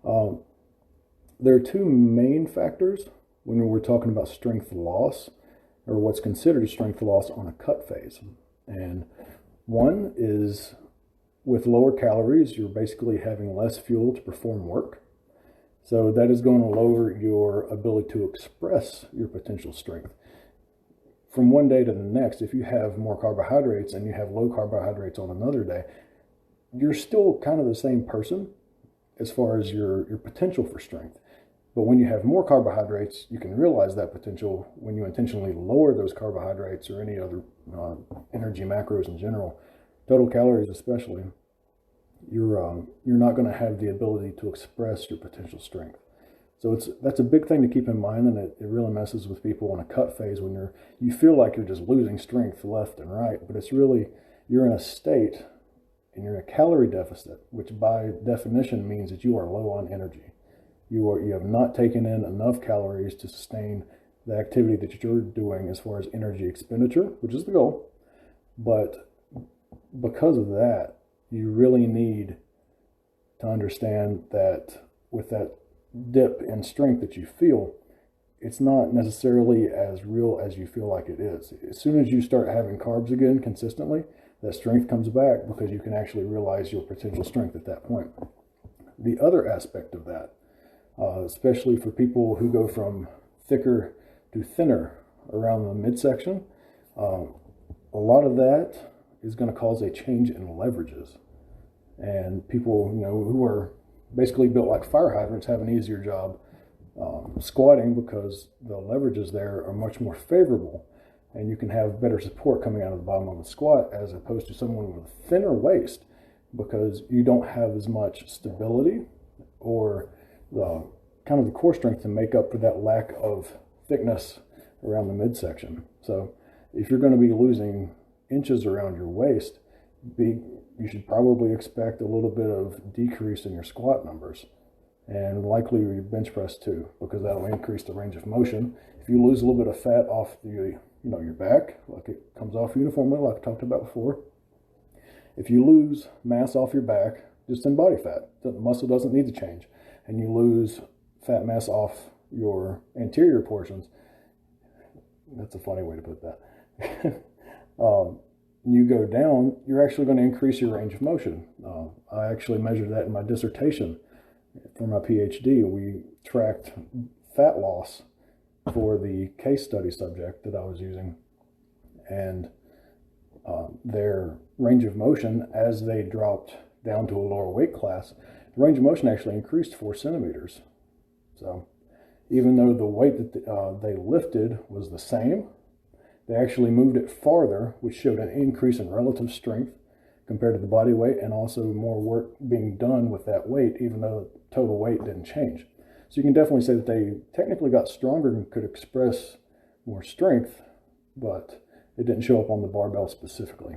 Um, there are two main factors when we're talking about strength loss, or what's considered strength loss on a cut phase. And one is with lower calories, you're basically having less fuel to perform work. So that is going to lower your ability to express your potential strength. From one day to the next, if you have more carbohydrates and you have low carbohydrates on another day, you're still kind of the same person as far as your potential for strength. But when you have more carbohydrates, you can realize that potential when you intentionally lower those carbohydrates or any other energy macros in general, total calories especially, you're not going to have the ability to express your potential strength. So that's a big thing to keep in mind, and it really messes with people in a cut phase when you feel like you're just losing strength left and right, but it's really you're in a state and you're in a calorie deficit, which by definition means that you are low on energy. You have not taken in enough calories to sustain the activity that you're doing as far as energy expenditure, which is the goal. But because of that, you really need to understand that with that dip in strength that you feel, it's not necessarily as real as you feel like it is. As soon as you start having carbs again consistently, that strength comes back because you can actually realize your potential strength at that point. The other aspect of that, especially for people who go from thicker to thinner around the midsection, a lot of that is going to cause a change in leverages. And people, who are basically built like fire hydrants have an easier job squatting because the leverages there are much more favorable, and you can have better support coming out of the bottom of the squat as opposed to someone with a thinner waist, because you don't have as much stability or the kind of the core strength to make up for that lack of thickness around the midsection. So if you're going to be losing inches around your waist, you should probably expect a little bit of decrease in your squat numbers, and likely your bench press too, because that'll increase the range of motion. If you lose a little bit of fat off your back, like it comes off uniformly, like I talked about before. If you lose mass off your back, just in body fat, the muscle doesn't need to change, and you lose fat mass off your anterior portions, that's a funny way to put that. You go down, you're actually going to increase your range of motion. I actually measured that in my dissertation for my PhD. We tracked fat loss for the case study subject that I was using, and their range of motion as they dropped down to a lower weight class, the range of motion actually increased 4 centimeters. So even though the weight that they lifted was the same, they actually moved it farther, which showed an increase in relative strength compared to the body weight, and also more work being done with that weight, even though the total weight didn't change. So you can definitely say that they technically got stronger and could express more strength, but it didn't show up on the barbell specifically.